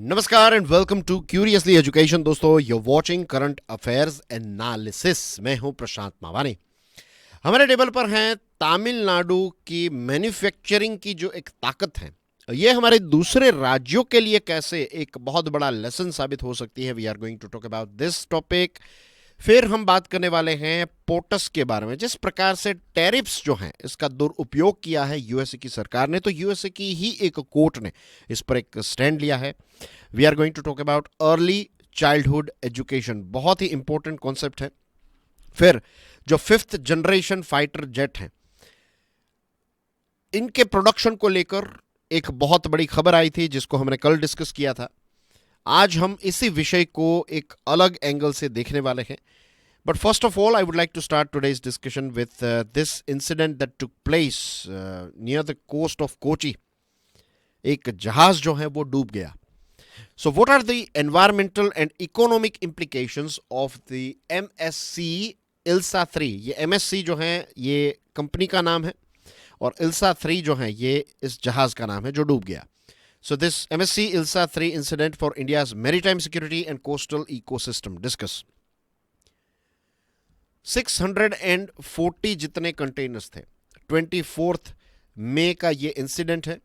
नमस्कार and welcome to curiously education. दोस्तों, you watching current affairs analysis. मैं हूं प्रशांत मावानी। हमारे टेबल पर हैं तमिलनाडु की मैन्युफैक्चरिंग की जो एक ताकत है, ये हमारे दूसरे राज्यों के लिए कैसे एक बहुत बड़ा लेसन साबित हो सकती है। We are going to talk about this topic. फिर हम बात करने वाले हैं पोटस के बारे में। जिस प्रकार से टैरिफ्स जो हैं, इसका दुरुपयोग किया है यूएसए की सरकार ने, तो यूएसए की ही एक कोर्ट ने इस पर एक स्टैंड लिया है। We are going to talk about early childhood education, बहुत ही इंपॉर्टेंट कॉन्सेप्ट है। फिर जो 5th जनरेशन फाइटर जेट हैं, इनके प्रोडक्शन को लेकर एक बहुत बड़ी खबर आई थी, जिसको हमने कल डिस्कस किया था। आज हम इसी विषय को एक अलग एंगल से देखने वाले हैं। But first of all, I would like to start today's discussion with this incident that took place near the coast of Kochi. एक जहाज जो है वो डूब गया। So what are the environmental and economic implications of the MSC Elsa 3। ये MSC जो है ये कंपनी का नाम है, और इल्सा 3 जो है ये इस जहाज का नाम है जो डूब गया। So this MSC ILSA 3 incident for India's maritime security and coastal ecosystem discuss। 640 जितने कंटेनर्स थे। 24 मई का ये इंसिडेंट है।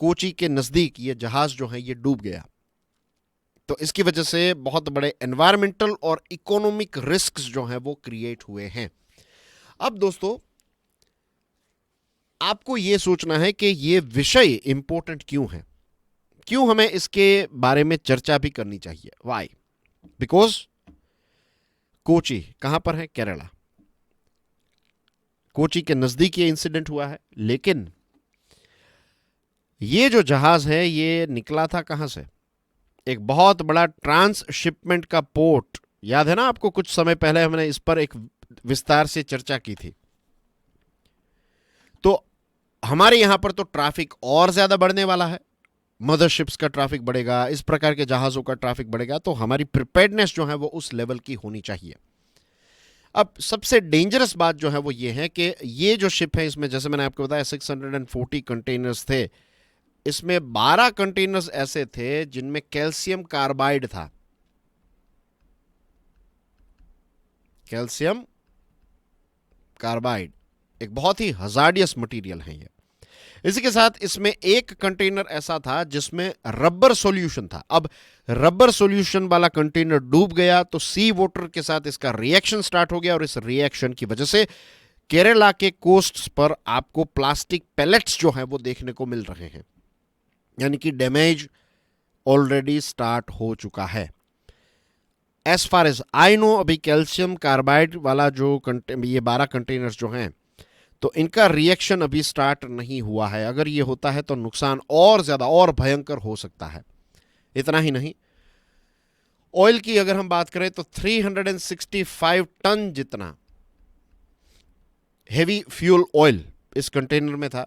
कोची के नजदीक ये जहाज जो है ये डूब गया। तो इसकी वजह से बहुत बड़े एनवायरमेंटल और इकोनॉमिक रिस्क्स जो हैं वो क्रिएट हुए हैं। अब दोस्तों, आपको यह सोचना है कि यह विषय इंपॉर्टेंट क्यों है, क्यों हमें इसके बारे में चर्चा भी करनी चाहिए। वाई? बिकॉज कोची कहां पर है? केरला। कोची के नजदीक ये इंसिडेंट हुआ है, लेकिन ये जो जहाज है ये निकला था कहां से? एक बहुत बड़ा ट्रांसशिपमेंट का पोर्ट। याद है ना आपको? कुछ समय पहले हमने इस पर एक विस्तार से चर्चा की थी। तो हमारे यहां पर तो ट्रैफिक और ज्यादा बढ़ने वाला है। मदरशिप्स का ट्रैफिक बढ़ेगा, इस प्रकार के जहाजों का ट्रैफिक बढ़ेगा, तो हमारी प्रिपेयर्डनेस जो है वो उस लेवल की होनी चाहिए। अब सबसे डेंजरस बात जो है वो ये है कि ये जो शिप है, इसमें जैसे मैंने आपको बताया 640 कंटेनर्स थे। इसमें 12 कंटेनर्स ऐसे थे जिनमें कैल्शियम कार्बाइड था। कैल्शियम कार्बाइड एक बहुत ही हजार्डियस मटेरियल है ये। इसी के साथ इसमें एक कंटेनर ऐसा था जिसमें रबर सॉल्यूशन था। अब रबर सॉल्यूशन वाला कंटेनर डूब गया तो सी वाटर के साथ इसका रिएक्शन स्टार्ट हो गया, और इस रिएक्शन की वजह से केरला के कोस्ट्स पर आपको प्लास्टिक पैलेट्स जो हैं वो देखने को मिल रहे हैं, यानी कि डैमेज ऑलरेडी स्टार्ट हो चुका है। As far as I know, अभी कैल्शियम कार्बाइड वाला जो ये 12 कंटेनर्स जो हैं, तो इनका रिएक्शन अभी स्टार्ट नहीं हुआ है। अगर ये होता है तो नुकसान और ज्यादा और भयंकर हो सकता है। इतना ही नहीं, ऑयल की अगर हम बात करें तो 365 टन जितना हेवी फ्यूल ऑयल इस कंटेनर में था।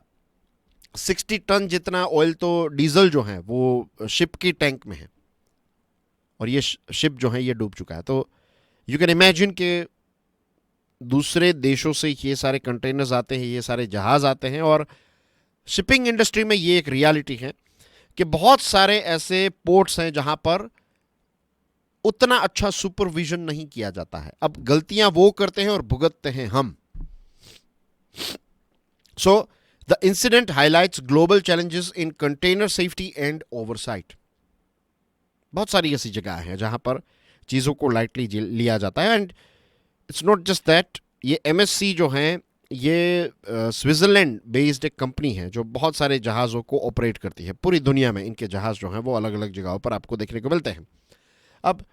60 टन जितना ऑयल तो डीजल जो है वो शिप की टैंक में है, और ये शिप जो है ये डूब चुका है। तो यू कैन इमेजिन कि दूसरे देशों से ये सारे कंटेनर्स आते हैं, ये सारे जहाज आते हैं, और शिपिंग इंडस्ट्री में ये एक रियलिटी है कि बहुत सारे ऐसे पोर्ट्स हैं जहां पर उतना अच्छा सुपरविजन नहीं किया जाता है। अब गलतियां वो करते हैं और भुगतते हैं हम। So the incident highlights global challenges in container safety and oversight. बहुत सारी ऐसी जगह हैं जहां पर चीजों को लाइटली लिया जाता है। And it's not just that, ये MSC जो हैं ये स्विट्जरलैंड बेस्ड एक कंपनी है जो बहुत सारे जहाज़ों को ऑपरेट करती है। पूरी दुनिया में इनके जहाज़ जो हैं वो अलग अलग जगहों पर आपको देखने को मिलते हैं। अब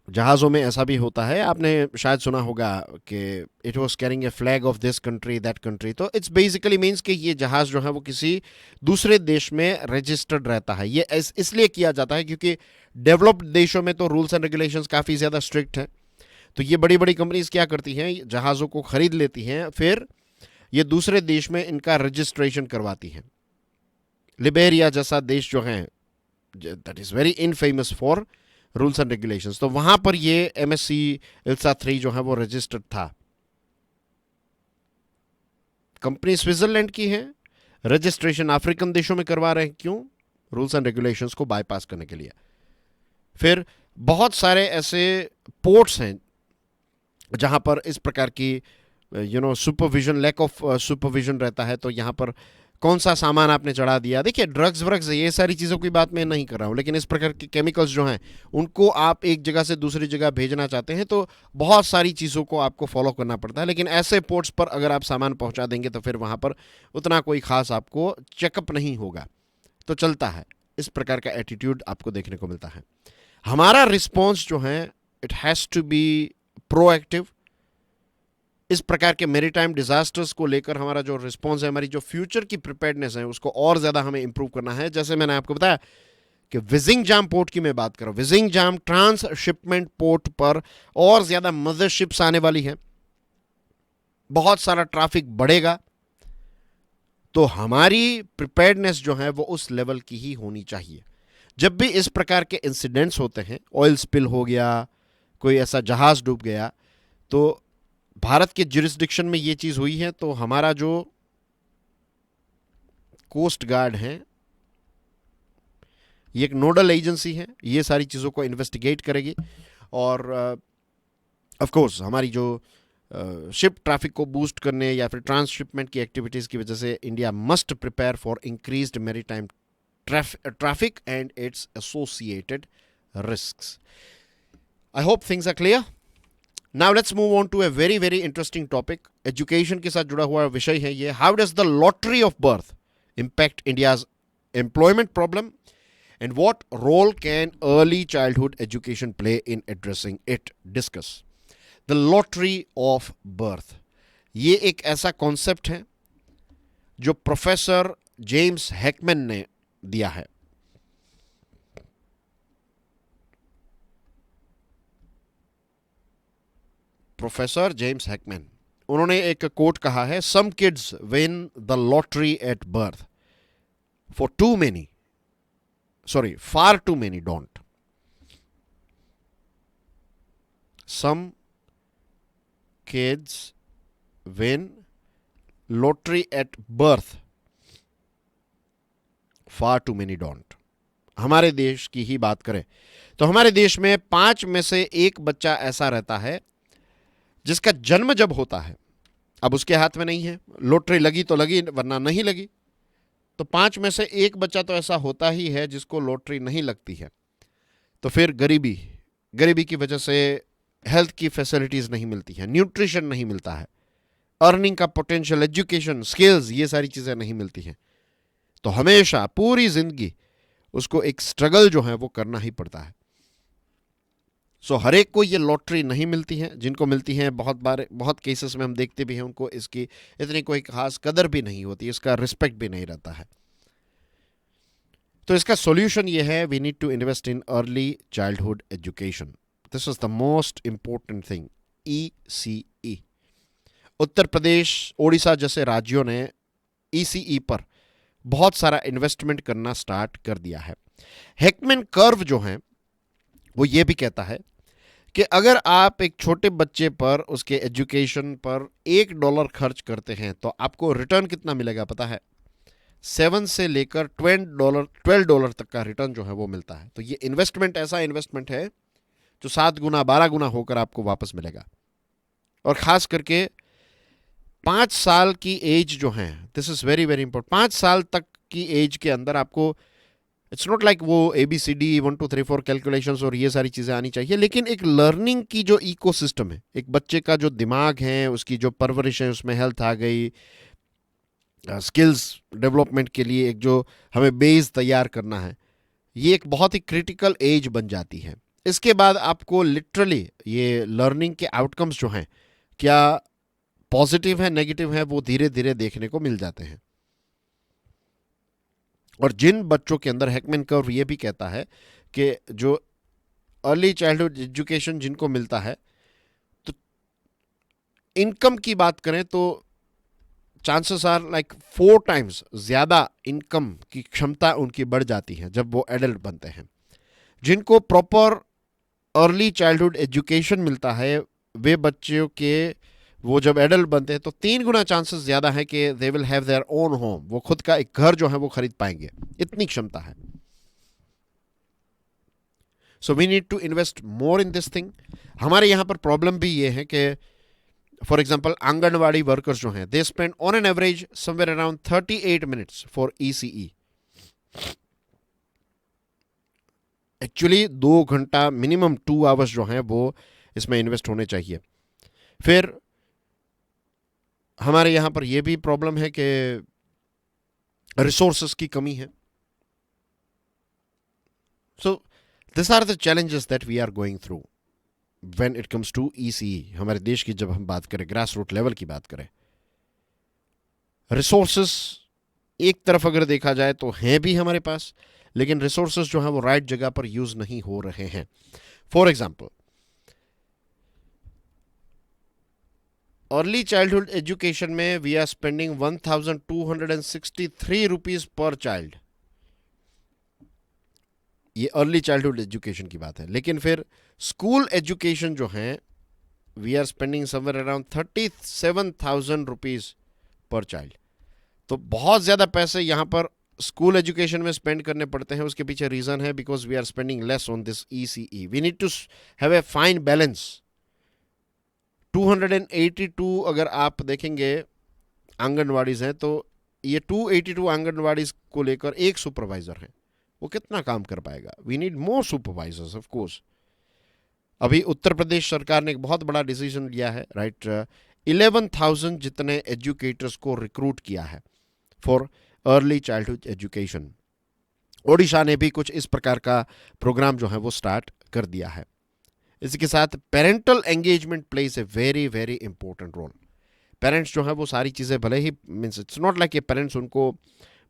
जहाज़ों में ऐसा भी होता है, आपने शायद सुना होगा कि it was carrying a flag of this country that country. तो इट्स बेसिकली मीन्स कि ये जहाज़ जो है वो किसी दूसरे देश में रजिस्टर्ड रहता है। ये इसलिए किया जाता है क्योंकि डेवलप्ड देशों में तो रूल्स एंड रेगुलेशंस काफ़ी ज़्यादा स्ट्रिक्ट हैं। तो ये बड़ी बड़ी कंपनीज क्या करती हैं, जहाज़ों को खरीद लेती हैं, फिर ये दूसरे देश में इनका रजिस्ट्रेशन करवाती हैं। लिबेरिया जैसा देश जो है, that is very infamous for rules and regulations, तो वहां पर ये MSC इल्सा 3 जो है वो रजिस्टर्ड था। कंपनी स्विट्जरलैंड की है, रजिस्ट्रेशन अफ्रीकन देशों में करवा रहे हैं। क्यों? रूल्स एंड रेगुलेशंस को बाईपास करने के लिए। फिर बहुत सारे ऐसे पोर्ट्स हैं जहां पर इस प्रकार की सुपरविजन, लैक ऑफ सुपरविजन रहता है। तो यहाँ पर कौन सा सामान आपने चढ़ा दिया, देखिए ड्रग्स व्रग्स ये सारी चीज़ों की बात मैं नहीं कर रहा हूँ, लेकिन इस प्रकार के केमिकल्स जो हैं उनको आप एक जगह से दूसरी जगह भेजना चाहते हैं तो बहुत सारी चीज़ों को आपको फॉलो करना पड़ता है। लेकिन ऐसे पोर्ट्स पर अगर आप सामान पहुँचा देंगे तो फिर वहाँ पर उतना कोई खास आपको चेकअप नहीं होगा, तो चलता है। इस प्रकार का एटीट्यूड आपको देखने को मिलता है। हमारा रिस्पॉन्स जो है it has to be proactive. इस प्रकार के मेरीटाइम डिजास्टर्स को लेकर हमारा जो रिस्पॉन्स है, हमारी जो फ्यूचर की प्रिपेयर्डनेस है, उसको और ज़्यादा हमें इंप्रूव करना है। जैसे मैंने आपको बताया कि विजिंगजाम पोर्ट की मैं बात कर रहा हूँ, विजिंगजाम ट्रांसशिपमेंट पोर्ट पर और ज़्यादा मदरशिप्स आने वाली हैं, बहुत सारा ट्रैफिक बढ़ेगा, तो हमारी प्रिपेयर्डनेस जो है वो उस लेवल की ही होनी चाहिए। जब भी इस प्रकार के इंसिडेंट्स होते हैं, ऑयल स्पिल हो गया, कोई ऐसा जहाज डूब गया, तो भारत के जुरिस्डिक्शन में ये चीज़ हुई है, तो हमारा जो कोस्ट गार्ड है, ये एक नोडल एजेंसी है, ये सारी चीज़ों को इन्वेस्टिगेट करेगी। और ऑफ कोर्स हमारी जो शिप ट्रैफिक को बूस्ट करने या फिर ट्रांसशिपमेंट की एक्टिविटीज़ की वजह से India must prepare for increased maritime traffic and its associated risks. I hope things are clear. Now let's move on to a very very interesting topic. Education के साथ जुड़ा हुआ विषय है ये. How does the lottery of birth impact India's employment problem, and what role can early childhood education play in addressing it? Discuss. The lottery of birth. ये एक ऐसा कॉन्सेप्ट है जो प्रोफेसर जेम्स हैकमैन ने दिया है। प्रोफेसर जेम्स हैकमैन, उन्होंने एक कोट कहा है, some kids win the lottery at birth, for far too many don't. Some kids win lottery at birth, far too many don't. हमारे देश की ही बात करें तो हमारे देश में 5 में से 1 बच्चा ऐसा रहता है जिसका जन्म जब होता है, अब उसके हाथ में नहीं है, लॉटरी लगी तो लगी वरना नहीं लगी, तो 5 में से 1 बच्चा तो ऐसा होता ही है जिसको लॉटरी नहीं लगती है। तो फिर गरीबी की वजह से हेल्थ की फैसिलिटीज़ नहीं मिलती हैं, न्यूट्रिशन नहीं मिलता है, अर्निंग का पोटेंशियल, एजुकेशन, स्किल्स, ये सारी चीज़ें नहीं मिलती हैं। तो हमेशा पूरी जिंदगी उसको एक स्ट्रगल जो है वो करना ही पड़ता है। सो हर एक को ये लॉटरी नहीं मिलती है, जिनको मिलती है बहुत केसेस में हम देखते भी हैं उनको इसकी इतनी कोई खास कदर भी नहीं होती, इसका रिस्पेक्ट भी नहीं रहता है। तो इसका सॉल्यूशन ये है, we need to invest in early childhood education. This is the most important thing. ECE, Uttar Pradesh, Odisha जैसे राज्यों ने ECE पर बहुत सारा इन्वेस्टमेंट करना स्टार्ट कर दिया है। हैकमैन कर्व जो है वो ये भी कहता है कि अगर आप एक छोटे बच्चे पर, उसके एजुकेशन पर $1 खर्च करते हैं तो आपको रिटर्न कितना मिलेगा पता है? 7 से लेकर $12 तक का रिटर्न जो है वो मिलता है। तो ये इन्वेस्टमेंट ऐसा इन्वेस्टमेंट है जो 7 गुना 12 गुना होकर आपको वापस मिलेगा। और ख़ास करके 5 साल की एज जो है, this is very very important. 5 साल तक की एज के अंदर आपको, इट्स नॉट लाइक वो ABCD 1 2 3 4 कैलकुलेशंस और ये सारी चीज़ें आनी चाहिए, लेकिन एक लर्निंग की जो इकोसिस्टम है, एक बच्चे का जो दिमाग है, उसकी जो परवरिश है, उसमें हेल्थ आ गई, स्किल्स डेवलपमेंट के लिए एक जो हमें बेस तैयार करना है, ये एक बहुत ही क्रिटिकल एज बन जाती है। इसके बाद आपको लिटरली ये लर्निंग के आउटकम्स जो हैं, क्या पॉजिटिव है नेगेटिव है, वो धीरे धीरे देखने को मिल जाते हैं। और जिन बच्चों के अंदर, हैकमैन कर्व ये भी कहता है कि जो अर्ली चाइल्डहुड एजुकेशन जिनको मिलता है, तो इनकम की बात करें तो चांसेस आर लाइक 4 टाइम्स ज़्यादा इनकम की क्षमता उनकी बढ़ जाती है जब वो एडल्ट बनते हैं। जिनको प्रॉपर अर्ली चाइल्डहुड एजुकेशन मिलता है, वे बच्चों के वो जब एडल्ट बनते हैं तो 3 गुना चांसेस ज़्यादा है कि they will have their own home, वो खुद का एक घर जो है वो खरीद पाएंगे, इतनी क्षमता है। So we need to invest more in this thing. हमारे यहाँ पर प्रॉब्लम भी ये है कि फॉर एग्जाम्पल आंगनवाड़ी वर्कर्स जो हैं, they spend on an average somewhere around 38 minutes for ECE. Actually 2 घंटा मिनिमम 2 आवर्स जो हैं वो इसमें इन्वेस्ट होने चाहिए. फिर हमारे यहाँ पर यह भी प्रॉब्लम है कि रिसोर्सेस की कमी है. So this are the challenges that we are going through when it comes to ECE. हमारे देश की जब हम बात करें, ग्रास रूट लेवल की बात करें, रिसोर्सेस एक तरफ अगर देखा जाए तो हैं भी हमारे पास, लेकिन रिसोर्सेस जो हैं वो राइट जगह पर यूज नहीं हो रहे हैं. For example, early childhood education में we are spending 1263 rupees per child. ये अर्ली चाइल्डहुड एजुकेशन की बात है. लेकिन फिर स्कूल एजुकेशन जो है, we are spending somewhere around 37,000 rupees per child. तो बहुत ज्यादा पैसे यहां पर स्कूल एजुकेशन में स्पेंड करने पड़ते हैं. उसके पीछे रीजन है because we are spending less on this ECE. We need to have a fine balance. 282 अगर आप देखेंगे आंगनवाड़ीज हैं, तो ये 282 आंगनवाड़ीज को लेकर एक सुपरवाइजर है. वो कितना काम कर पाएगा? We need more supervisors of course. अभी उत्तर प्रदेश सरकार ने एक बहुत बड़ा डिसीजन लिया है, राइट. 11,000 जितने एजुकेटर्स को रिक्रूट किया है for early childhood education. Odisha ने भी कुछ इस प्रकार का प्रोग्राम जो है वो स्टार्ट कर दिया है. इसके साथ parental engagement plays a very very important role. Parents जो है वो सारी चीज़ें भले ही, मीन्स इट्स नॉट लाइक ये पेरेंट्स उनको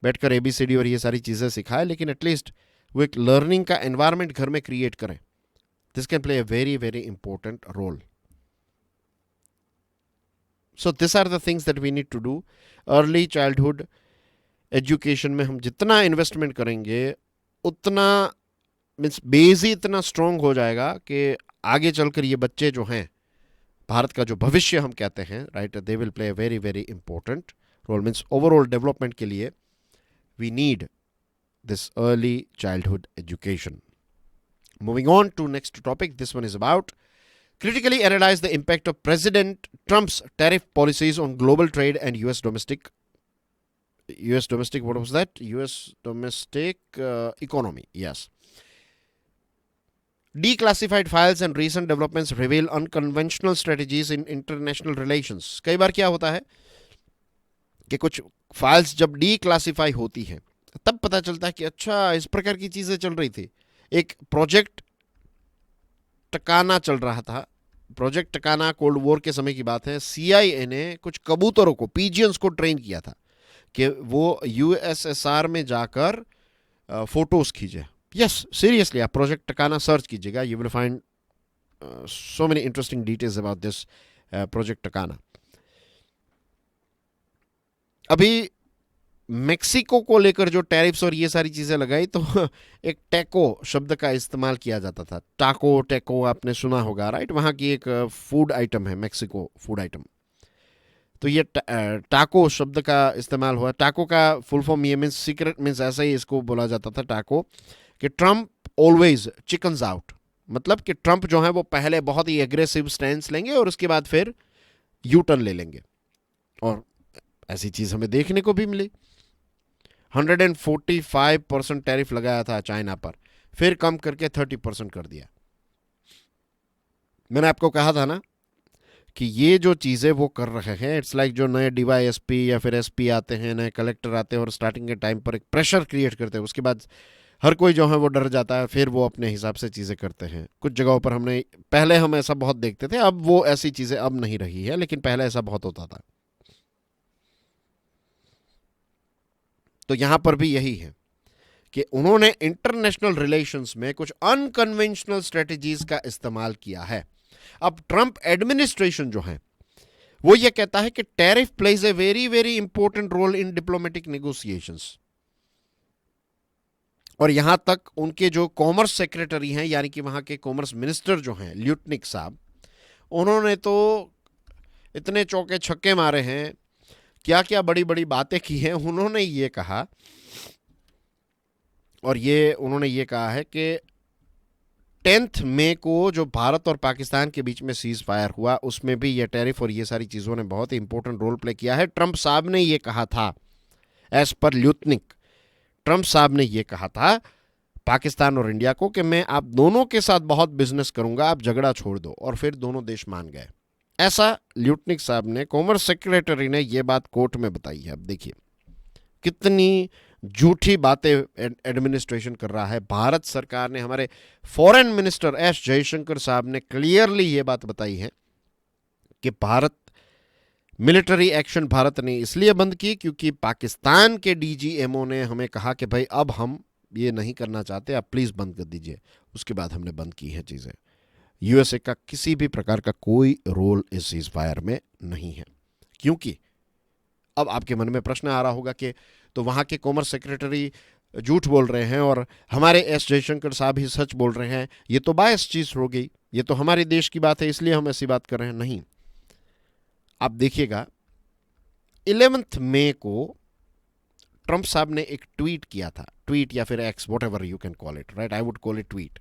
बैठकर ABCD और ये सारी चीज़ें सिखाए, लेकिन एटलीस्ट वो एक लर्निंग का एनवायरनमेंट घर में क्रिएट करें. This can play a very very important role. So this are the things that we need to do. Early childhood education में हम जितना इन्वेस्टमेंट करेंगे उतना, मीन्स बेस ही इतना स्ट्रांग हो जाएगा कि आगे चलकर ये बच्चे जो हैं, भारत का जो भविष्य हम कहते हैं, right, they will play a very very important role. Means overall development के लिए we need this early childhood education. Moving on to next topic, this one is about critically analyze the impact of President Trump's tariff policies on global trade and US domestic, what was that? US domestic economy, yes. Declassified files and recent developments reveal unconventional strategies in international relations. कई बार क्या होता है कि कुछ files जब declassify होती हैं तब पता चलता है कि अच्छा इस प्रकार की चीज़ें चल रही थी. एक प्रोजेक्ट टकाना चल रहा था. प्रोजेक्ट टकाना कोल्ड वॉर के समय की बात है. CIA ने कुछ कबूतरों को, पिजियंस को ट्रेन किया था कि वो USSR में जाकर फोटोज खींचे. यस, सीरियसली, आप प्रोजेक्ट टकाना सर्च कीजिएगा, you will find so many interesting details about this project Takana. अभी मेक्सिको को लेकर जो टैरिफ्स और ये सारी चीज़ें लगाई, तो एक टैको शब्द का इस्तेमाल किया जाता था. टाको, टैको आपने सुना होगा, राइट. वहाँ की एक फूड आइटम है, मेक्सिको फूड आइटम. तो ये टाको शब्द का इस्तेमाल हुआ. टाको का फुल फॉर्म ये मीन्स सीक्रेट, मीन्स ऐसा ही इसको बोला जाता था टाको, कि ट्रम्प ऑलवेज चिकन्स आउट. मतलब कि ट्रम्प जो है वो पहले बहुत ही एग्रेसिव स्टैंड लेंगे और उसके बाद फिर यू टर्न ले लेंगे. और ऐसी चीज़ हमें देखने को भी मिली. 145% टैरिफ लगाया था चाइना पर, फिर कम करके 30% कर दिया. मैंने आपको कहा था ना कि ये जो चीज़ें वो कर रहे हैं, इट्स लाइक जो नए DYSP या फिर SP आते हैं, नए कलेक्टर आते हैं और स्टार्टिंग के टाइम पर एक प्रेशर क्रिएट करते हैं. उसके बाद हर कोई जो है वो डर जाता है, फिर वो अपने हिसाब से चीज़ें करते हैं. कुछ जगहों पर पहले हम ऐसा बहुत देखते थे, अब वो ऐसी चीज़ें अब नहीं रही है, लेकिन पहले ऐसा बहुत होता था. तो यहां पर भी यही है कि उन्होंने इंटरनेशनल रिलेशंस में कुछ अनकन्वेंशनल स्ट्रेटजीज का इस्तेमाल किया है. अब ट्रंप एडमिनिस्ट्रेशन जो है वो ये कहता है कि tariff plays a very very important role in diplomatic negotiations. और यहां तक उनके जो कॉमर्स सेक्रेटरी हैं, यानी कि वहां के कॉमर्स मिनिस्टर जो हैं, ल्यूटनिक साहब, उन्होंने तो इतने चौके छक्के मारे हैं, क्या क्या बड़ी बड़ी बातें की हैं. उन्होंने ये कहा, और उन्होंने ये कहा है कि 10 मई को जो भारत और पाकिस्तान के बीच में सीज फायर हुआ उसमें भी ये टैरिफ और ये सारी चीज़ों ने बहुत ही इंपॉर्टेंट रोल प्ले किया है। ट्रंप साहब ने ये कहा था, एज पर ल्यूटनिक, ट्रंप साहब ने ये कहा था पाकिस्तान और इंडिया को कि मैं आप दोनों के साथ बहुत बिजनेस करूंगा, आप झगड़ा छोड़ दो, और फिर दोनों देश मान गए। ऐसा ल्यूटनिक साहब ने, कॉमर्स सेक्रेटरी ने यह बात कोर्ट में बताई है। अब देखिए कितनी झूठी बातें एडमिनिस्ट्रेशन कर रहा है। भारत सरकार ने, हमारे फॉरेन मिनिस्टर एस जयशंकर साहब ने क्लियरली ये बात बताई है कि भारत मिलिट्री एक्शन भारत ने इसलिए बंद की क्योंकि पाकिस्तान के डीजीएमओ ने हमें कहा कि भाई अब हम ये नहीं करना चाहते, आप प्लीज़ बंद कर दीजिए। उसके बाद हमने बंद की है चीज़ें। यूएसए का किसी भी प्रकार का कोई रोल इस सीज फायर में नहीं है। क्योंकि अब आपके मन में प्रश्न आ रहा होगा कि तो वहाँ के कॉमर्स सेक्रेटरी झूठ बोल रहे हैं और हमारे एस जयशंकर साहब ही सच बोल रहे हैं, ये तो बायस चीज़ हो गई, ये तो हमारे देश की बात है इसलिए हम ऐसी बात कर रहे हैं। नहीं, आप देखिएगा 11 मई को ट्रंप साहब ने एक ट्वीट किया था, ट्वीट या फिर X, whatever you can call it, right, I would call it tweet,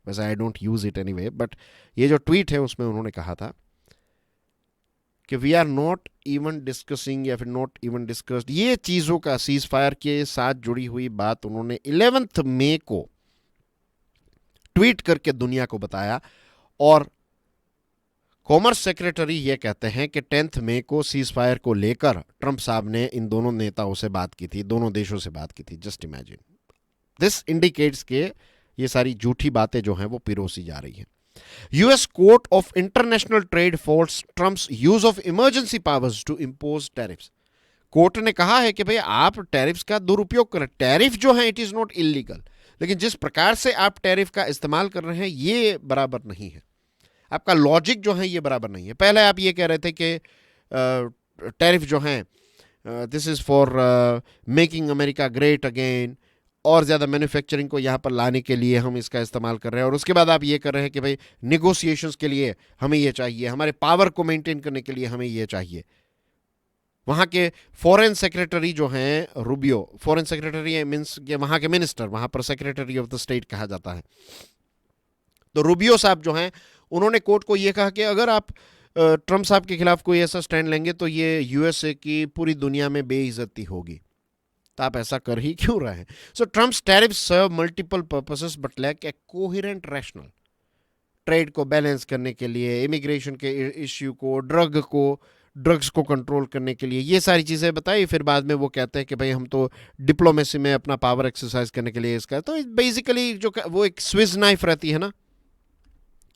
वैसे I don't use it anyway, but ये जो ट्वीट है उसमें उन्होंने कहा था कि we are not even discussing या फिर नॉट इवन डिस्कस्ड, ये चीज़ों का सीज फायर के साथ जुड़ी हुई बात उन्होंने 11 मई को ट्वीट करके दुनिया को बताया। और कॉमर्स सेक्रेटरी ये कहते हैं कि 10 मई को सीज फायर को लेकर ट्रंप साहब ने इन दोनों नेताओं से बात की थी, दोनों देशों से बात की थी। जस्ट इमेजिन, दिस इंडिकेट्स के ये सारी झूठी बातें जो हैं वो पिरोसी जा रही हैं। US court of international trade falls Trump's use of emergency powers to impose tariffs. Court ने कहा है कि भाई आप टैरिफ्स का दुरुपयोग कर रहे हैं। टैरिफ जो है इट इज नॉट इलीगल, लेकिन जिस प्रकार से आप टैरिफ का इस्तेमाल कर रहे हैं ये बराबर नहीं है, आपका लॉजिक जो है ये बराबर नहीं है। पहले आप ये कह रहे थे कि टैरिफ जो है this is for making America great again, और ज़्यादा मैन्युफैक्चरिंग को यहाँ पर लाने के लिए हम इसका इस्तेमाल कर रहे हैं। और उसके बाद आप ये कर रहे हैं कि भाई निगोसिएशंस के लिए हमें ये चाहिए, हमारे पावर को मेंटेन करने के लिए हमें ये चाहिए। वहाँ के फॉरेन सेक्रेटरी जो हैं रूबियो, फॉरेन सेक्रेटरी मीन्स के वहाँ के मिनिस्टर, वहाँ पर सेक्रेटरी ऑफ द स्टेट कहा जाता है। तो रूबियो साहब जो हैं उन्होंने कोर्ट को ये कहा कि अगर आप ट्रंप साहब के खिलाफ कोई ऐसा स्टैंड लेंगे तो ये यूएसए की पूरी दुनिया में बेइज्जती होगी, तो आप ऐसा कर ही क्यों रहे हैं। So Trump's tariffs serve multiple purposes but lack a coherent rational. Trade को बैलेंस करने के लिए, इमिग्रेशन के इश्यू को, ड्रग्स को कंट्रोल करने के लिए, ये सारी चीज़ें बताई। फिर बाद में वो कहते हैं कि भाई हम तो डिप्लोमेसी में अपना पावर एक्सरसाइज करने के लिए इसका, तो बेसिकली जो वो एक स्विस नाइफ रहती है ना,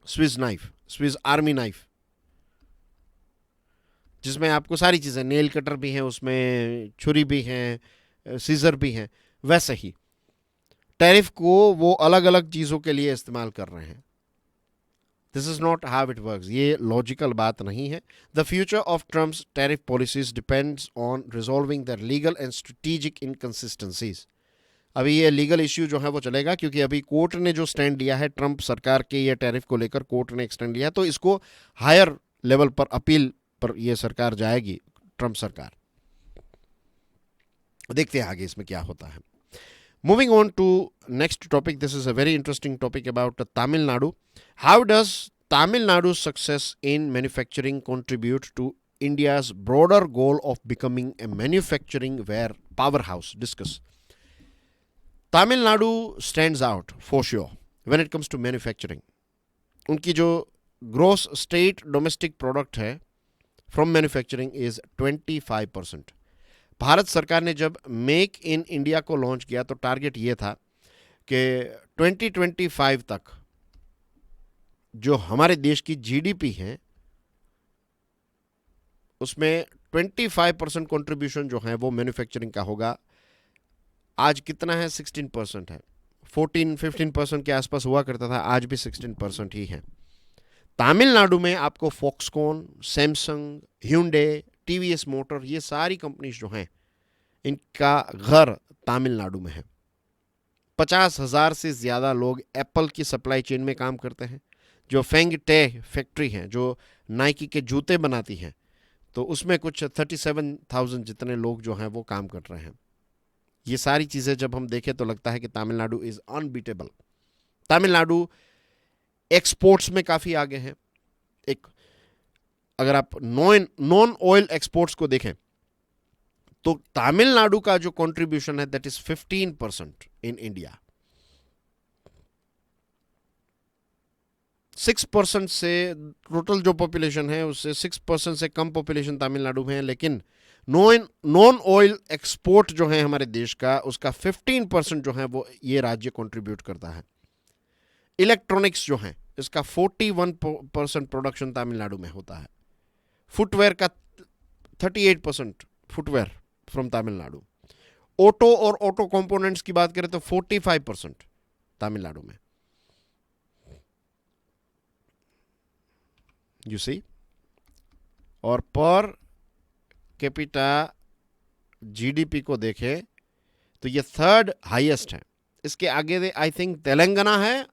Swiss knife, Swiss army knife, जिसमें आपको सारी चीज़ें, नेल कटर भी हैं उसमें, छुरी भी हैं, सीजर भी हैं, वैसे ही टैरिफ को वो अलग अलग चीज़ों के लिए इस्तेमाल कर रहे हैं। This is not how it works, ये लॉजिकल बात नहीं है। The future of Trump's tariff policies depends on resolving the legal and strategic inconsistencies. अभी ये लीगल इश्यू जो है वो चलेगा, क्योंकि अभी कोर्ट ने जो स्टैंड लिया है ट्रंप सरकार के ये टैरिफ को लेकर, कोर्ट ने एक स्टैंड लिया, तो इसको हायर लेवल पर अपील पर ये सरकार जाएगी, ट्रंप सरकार। देखते हैं आगे इसमें क्या होता है। Moving on to next topic, this is a very interesting topic about Tamil Nadu. How does Tamil Nadu success in manufacturing contribute to India's broader goal of becoming a manufacturing ware power house? Discuss. Tamil Nadu stands out for sure when it comes to manufacturing. उनकी जो gross state domestic product है from manufacturing is 25%। Bharat सरकार ने जब make in India को launch किया तो target ये था कि 2025 तक जो हमारे देश की जीडीपी है उसमें 25% कंट्रीब्यूशन जो है वो मैन्युफैक्चरिंग का होगा। आज कितना है? 16% है। 14-15% के आसपास हुआ करता था, आज भी 16% ही है। तमिलनाडु में आपको Foxconn, Samsung, Hyundai, TVS motor, ये सारी कंपनीज जो हैं इनका घर तमिलनाडु में है। 50,000 से ज़्यादा लोग एप्पल की सप्लाई चेन में काम करते हैं। जो फेंग टे फैक्ट्री है जो नाइकी के जूते बनाती हैं, तो उसमें कुछ 37,000 जितने लोग जो हैं वो काम कर रहे हैं। ये सारी चीज़ें जब हम देखें तो लगता है कि Tamil Nadu is unbeatable. Tamil Nadu exports में काफी आगे हैं। एक अगर आप नॉन ऑयल एक्सपोर्ट्स को देखें तो तमिलनाडु का जो कंट्रीब्यूशन है दैट इज 15% इन इंडिया। 6% से टोटल जो पॉपुलेशन है उससे 6% से कम पॉपुलेशन तमिलनाडु में है, लेकिन नॉन ऑयल एक्सपोर्ट जो है हमारे देश का उसका 15% जो है वो ये राज्य कंट्रीब्यूट करता है। इलेक्ट्रॉनिक्स जो है इसका 41% प्रोडक्शन तमिलनाडु में होता है। फुटवेयर का 38% फुटवेयर फ्रॉम तमिलनाडु। ऑटो और ऑटो कंपोनेंट्स की बात करें तो 45% तमिलनाडु में। यू सी, और पर कैपिटा जीडीपी को देखें तो ये थर्ड हाईएस्ट है। इसके आगे आई थिंक तेलंगाना है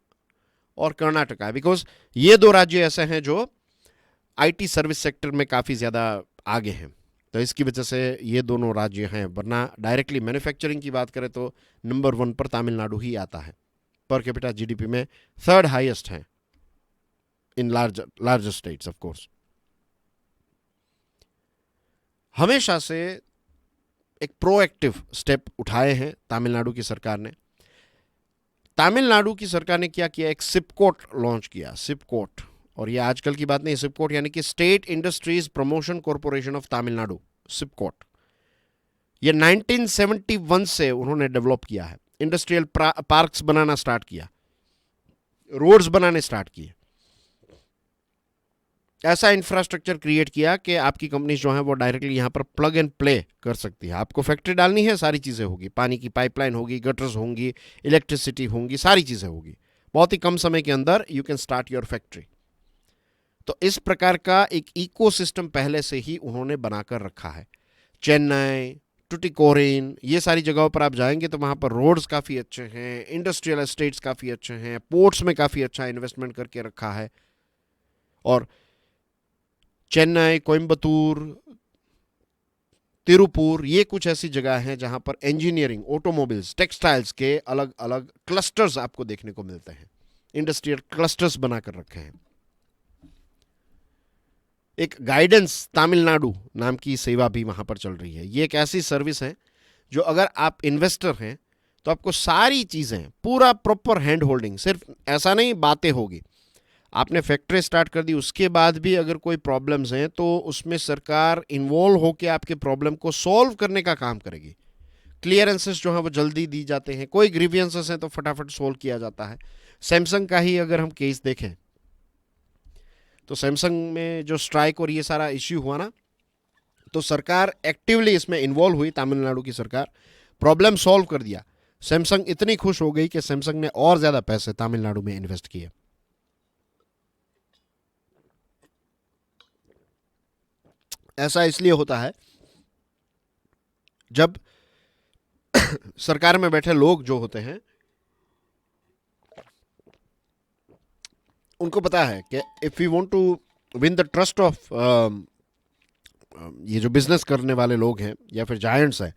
और कर्नाटका है, बिकॉज ये दो राज्य ऐसे हैं जो आईटी सर्विस सेक्टर में काफ़ी ज़्यादा आगे हैं, तो इसकी वजह से ये दोनों राज्य हैं। वरना डायरेक्टली मैन्युफैक्चरिंग की बात करें तो नंबर 1 पर तमिलनाडु ही आता है। पर कैपिटा जीडीपी में थर्ड हाईएस्ट है in larger states of course. हमेशा से एक प्रोएक्टिव स्टेप उठाए हैं तमिलनाडु की सरकार ने। तमिलनाडु की सरकार ने क्या किया, एक सिपकोट लॉन्च किया। सिपकोट, और ये आजकल की बात नहीं, सिपकोट यानी कि state industries promotion corporation of Tamil Nadu, SIPCOT. ये 1971 से उन्होंने डेवलप किया है। इंडस्ट्रियल पार्क्स बनाना स्टार्ट किया, रोड्स बनाने स्टार्ट किए, ऐसा इंफ्रास्ट्रक्चर क्रिएट किया कि आपकी कंपनी जो है वो डायरेक्टली यहाँ पर प्लग एंड प्ले कर सकती है। आपको फैक्ट्री डालनी है, सारी चीज़ें होगी, पानी की पाइपलाइन होगी, गटर्स होंगी, इलेक्ट्रिसिटी होंगी, सारी चीज़ें होगी। बहुत ही कम समय के अंदर you can start your factory. तो इस प्रकार का एक इकोसिस्टम पहले से ही उन्होंने बनाकर रखा है। चेन्नई, टुटिकोरिन, ये सारी जगहों पर आप जाएंगे तो वहाँ पर रोड्स काफ़ी अच्छे हैं, इंडस्ट्रियल एस्टेट्स काफ़ी अच्छे हैं, पोर्ट्स में काफ़ी अच्छा इन्वेस्टमेंट करके रखा है। और चेन्नई, कोयम्बतूर, तिरुपुर, ये कुछ ऐसी जगह हैं जहां पर इंजीनियरिंग, ऑटोमोबाइल्स, टेक्सटाइल्स के अलग अलग क्लस्टर्स आपको देखने को मिलते हैं। इंडस्ट्रियल क्लस्टर्स बनाकर रखे हैं। एक गाइडेंस तमिलनाडु नाम की सेवा भी वहां पर चल रही है। ये एक ऐसी सर्विस है जो अगर आप इन्वेस्टर हैं तो आपको सारी चीज़ें पूरा प्रॉपर हैंड होल्डिंग, सिर्फ ऐसा नहीं बातें होगी, आपने फैक्ट्री स्टार्ट कर दी उसके बाद भी अगर कोई प्रॉब्लम्स हैं तो उसमें सरकार इन्वॉल्व होकर आपके प्रॉब्लम को सॉल्व करने का काम करेगी। क्लियरेंसेस जो है वो जल्दी दी जाते हैं, कोई ग्रीवियंसेस हैं तो फटाफट सोल्व किया जाता है। सैमसंग का ही अगर हम केस देखें तो सैमसंग में जो स्ट्राइक और ये सारा इश्यू हुआ ना, तो सरकार एक्टिवली इसमें इन्वॉल्व हुई, तमिलनाडु की सरकार, प्रॉब्लम सॉल्व कर दिया। सैमसंग इतनी खुश हो गई कि सैमसंग ने और ज़्यादा पैसे तमिलनाडु में इन्वेस्ट किए। ऐसा इसलिए होता है जब सरकार में बैठे लोग जो होते हैं उनको पता है कि if you want to win the trust of ये जो बिजनेस करने वाले लोग हैं या फिर जायंट्स हैं,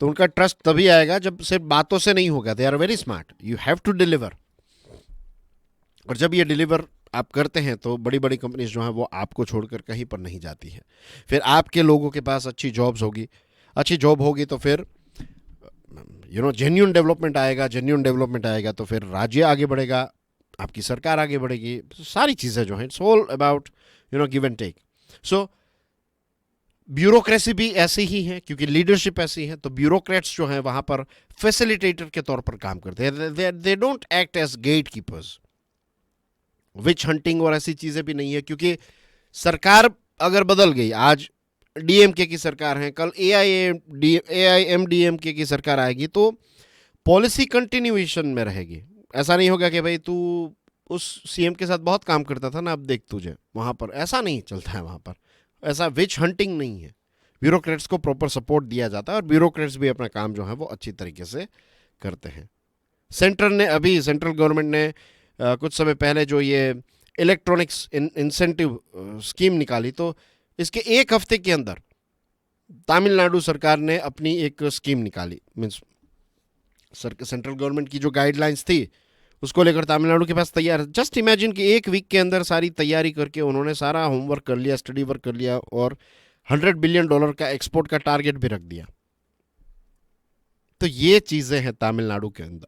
तो उनका ट्रस्ट तभी आएगा जब सिर्फ बातों से नहीं होगा। They are very smart, you have to deliver. और जब ये डिलीवर आप करते हैं तो बड़ी बड़ी कंपनीज जो हैं वो आपको छोड़कर कहीं पर नहीं जाती है। फिर आपके लोगों के पास अच्छी जॉब्स होगी, अच्छी जॉब होगी तो फिर जेन्युइन डेवलपमेंट आएगा, जेन्युइन डेवलपमेंट आएगा तो फिर राज्य आगे बढ़ेगा, आपकी सरकार आगे बढ़ेगी। सारी चीज़ें जो हैं it's all about give and take. So bureaucracy भी ऐसी ही है क्योंकि लीडरशिप ऐसी है, तो ब्यूरोक्रेट्स जो हैं वहाँ पर फैसिलिटेटर के तौर पर काम करते हैं। They don't act as gate keepers. Witch hunting और ऐसी चीज़ें भी नहीं है, क्योंकि सरकार अगर बदल गई, आज डीएमके की सरकार है, कल एआईएमडीएमके की सरकार आएगी, तो पॉलिसी कंटिन्यूएशन में रहेगी। ऐसा नहीं होगा कि भाई तू उस सीएम के साथ बहुत काम करता था ना, अब देख तुझे वहाँ पर, ऐसा नहीं चलता है वहाँ पर। ऐसा विच हंटिंग नहीं है। ब्यूरोक्रेट्स को प्रॉपर सपोर्ट दिया जाता है और ब्यूरोक्रेट्स भी अपना काम जो है वो अच्छी तरीके से करते हैं। सेंट्रल गवर्नमेंट ने कुछ समय पहले जो ये इलेक्ट्रॉनिक्स इंसेंटिव स्कीम निकाली, तो इसके एक हफ्ते के अंदर तमिलनाडु सरकार ने अपनी एक स्कीम निकाली। मीन्स सेंट्रल गवर्नमेंट की जो गाइडलाइंस थी उसको लेकर तमिलनाडु के पास तैयार। जस्ट इमेजिन कि एक वीक के अंदर सारी तैयारी करके उन्होंने सारा होमवर्क कर लिया, स्टडी वर्क कर लिया और $100 बिलियन का एक्सपोर्ट का टारगेट भी रख दिया। तो ये चीजें हैं तमिलनाडु के अंदर।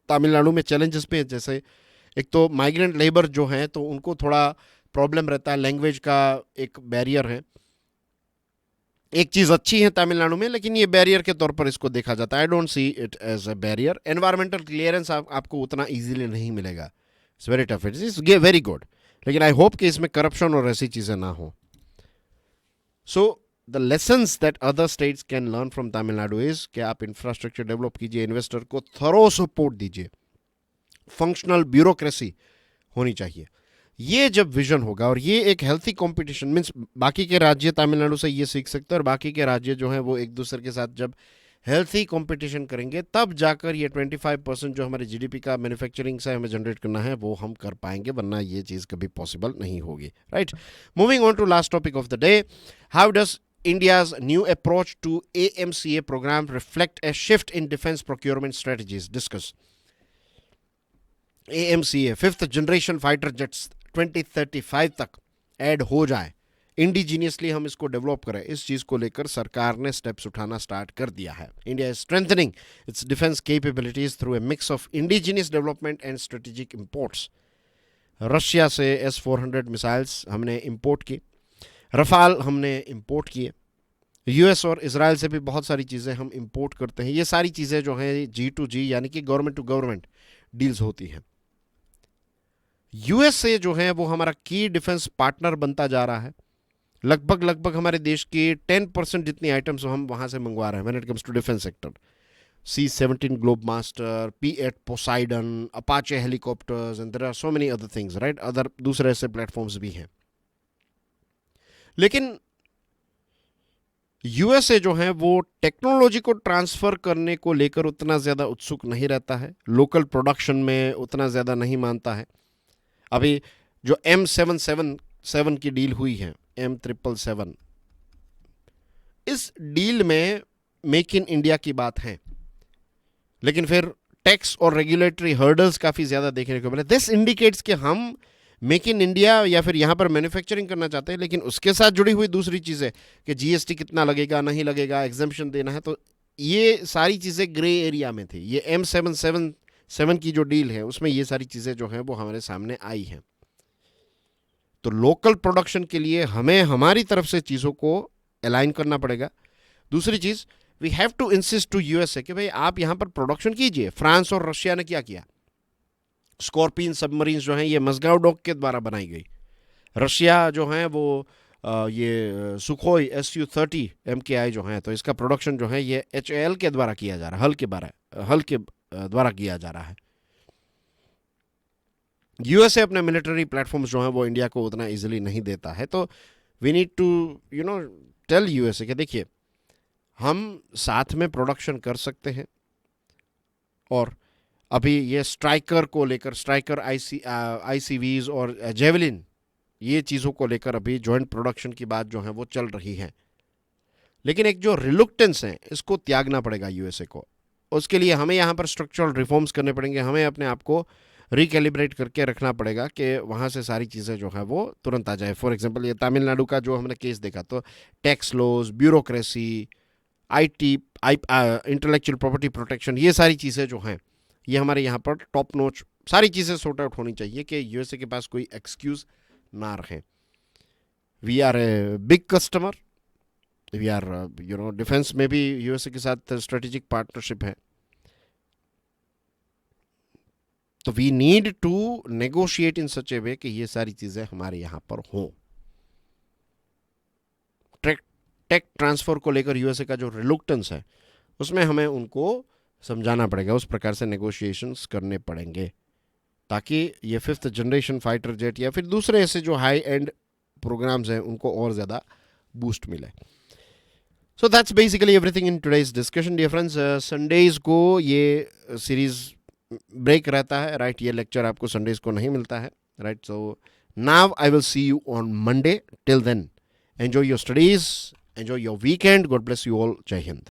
तमिलनाडु में चैलेंजेस पे जैसे एक तो माइग्रेंट लेबर जो हैं तो उनको थोड़ा प्रॉब्लम रहता है, लैंग्वेज का एक बैरियर है। एक चीज अच्छी है तमिलनाडु में, लेकिन ये बैरियर के तौर पर इसको देखा जाता है। I don't see it as a barrier. Environmental clearance आपको उतना इजीली नहीं मिलेगा, it's very tough, it is very good, लेकिन आई होप कि इसमें करप्शन और ऐसी चीजें ना हो। So the lessons that other states can learn from Tamil Nadu is कि आप इंफ्रास्ट्रक्चर डेवलप कीजिए, इन्वेस्टर को थरो सपोर्ट दीजिए, फंक्शनल ब्यूरोक्रेसी होनी चाहिए। ये जब विजन होगा और ये एक हेल्थी कंपटीशन मीन्स बाकी के राज्य तमिलनाडु से ये सीख सकते हैं और बाकी के राज्य जो हैं वो एक दूसरे के साथ जब हेल्थी कंपटीशन करेंगे तब जाकर ये 25% जो हमारे जीडीपी का मैन्युफैक्चरिंग से हमें जनरेट करना है वो हम कर पाएंगे, वरना ये चीज़ कभी पॉसिबल नहीं होगी। Right, moving on to last topic of the day, how does India's new approach to AMCA program reflect a shift in defense procurement strategies? Discuss. AMCA, fifth generation fighter jets 2035 तक add हो जाए, indigenously हम इसको develop करें, इस चीज़ को लेकर सरकार ने स्टेप्स उठाना स्टार्ट कर दिया है। India is strengthening it's defence capabilities through a mix of indigenous development and strategic imports. Russia से S-400 मिसाइल्स हमने इंपोर्ट की, रफाल हमने इंपोर्ट किए, यूएस और इसराइल से भी बहुत सारी चीज़ें हम इंपोर्ट करते हैं। ये सारी चीज़ें जो हैं G2G यानी कि गवर्नमेंट टू गवर्नमेंट डील्स होती हैं। यूएस से जो है वो हमारा की डिफेंस पार्टनर बनता जा रहा है। लगभग हमारे देश की 10% जितनी आइटम्स हम वहां से मंगवा रहे हैं when it comes to defence sector. C-17 Globemaster, P-8 Poseidon, Apache helicopters and there are so many other things, right, other दूसरे ऐसे प्लेटफॉर्म्स भी हैं। लेकिन यूएसए जो है वो टेक्नोलॉजी को ट्रांसफर करने को लेकर उतना ज़्यादा उत्सुक नहीं रहता है, लोकल प्रोडक्शन में उतना ज़्यादा नहीं मानता है। अभी जो M777 की डील हुई है, M777, इस डील में मेक इन इंडिया की बात है, लेकिन फिर टैक्स और रेगुलेटरी हर्डल्स काफ़ी ज़्यादा देखने को मिले। दिस इंडिकेट्स कि हम मेक इन इंडिया या फिर यहाँ पर मैन्युफैक्चरिंग करना चाहते हैं, लेकिन उसके साथ जुड़ी हुई दूसरी चीज़ें कि जीएसटी कितना लगेगा, नहीं लगेगा, एग्जेम्पशन देना है, तो ये सारी चीज़ें ग्रे एरिया में थी। ये M777 की जो डील है उसमें ये सारी चीज़ें जो हैं वो हमारे सामने आई हैं। तो लोकल प्रोडक्शन के लिए हमें हमारी तरफ से चीज़ों को अलाइन करना पड़ेगा। दूसरी चीज़, we have to insist to USA कि भाई आप यहाँ पर प्रोडक्शन कीजिए। फ्रांस और रशिया ने क्या किया, स्कॉर्पियन सबमरीन्स जो हैं ये मस्गाव डॉक के द्वारा बनाई गई। रशिया जो हैं वो ये सुखोई Su-30 MKI जो हैं, तो इसका प्रोडक्शन जो है ये HAL के द्वारा किया जा रहा है, हल के द्वारा किया जा रहा है। यूएसए अपने मिलिट्री प्लेटफॉर्म्स जो हैं वो इंडिया को उतना इजीली नहीं देता है। तो we need to tell USA कि देखिए हम साथ में प्रोडक्शन कर सकते हैं, और अभी ये स्ट्राइकर को लेकर, स्ट्राइकर ICVs और जेवलिन, ये चीज़ों को लेकर अभी जॉइंट प्रोडक्शन की बात जो है वो चल रही है। लेकिन एक जो रिलुक्टेंस है इसको त्यागना पड़ेगा यूएसए को। उसके लिए हमें यहाँ पर स्ट्रक्चरल रिफॉर्म्स करने पड़ेंगे, हमें अपने आप को रिकैलिब्रेट करके रखना पड़ेगा कि वहाँ से सारी चीज़ें जो है वो तुरंत आ जाए। फॉर एग्जांपल ये तमिलनाडु का जो हमने केस देखा, तो tax laws, bureaucracy, IT, intellectual property protection, ये सारी चीज़ें जो हैं ये हमारे यहाँ पर टॉप नॉच सारी चीज़ें सॉर्ट आउट होनी चाहिए कि यूएसए के पास कोई एक्सक्यूज़ ना रहे। We are a big customer, we are defence में भी यूएसए के साथ स्ट्रेटेजिक पार्टनरशिप है। तो we need to negotiate in such a way कि ये सारी चीज़ें हमारे यहाँ पर हों। टेक ट्रांसफ़र को लेकर यूएसए का जो रिलुक्टेंस है उसमें हमें उनको समझाना पड़ेगा, उस प्रकार से नेगोशिएशंस करने पड़ेंगे ताकि ये फिफ्थ जनरेशन फाइटर जेट या फिर दूसरे ऐसे जो हाई एंड प्रोग्राम्स हैं उनको और ज़्यादा बूस्ट मिले। So that's basically everything in today's discussion dear friends. Sundays को ये सीरीज़ ब्रेक रहता है, राइट, ये लेक्चर आपको संडेज को नहीं मिलता है, right. So now I will see you on Monday. Till then enjoy your studies, enjoy your weekend. God bless you all. Jai Hind.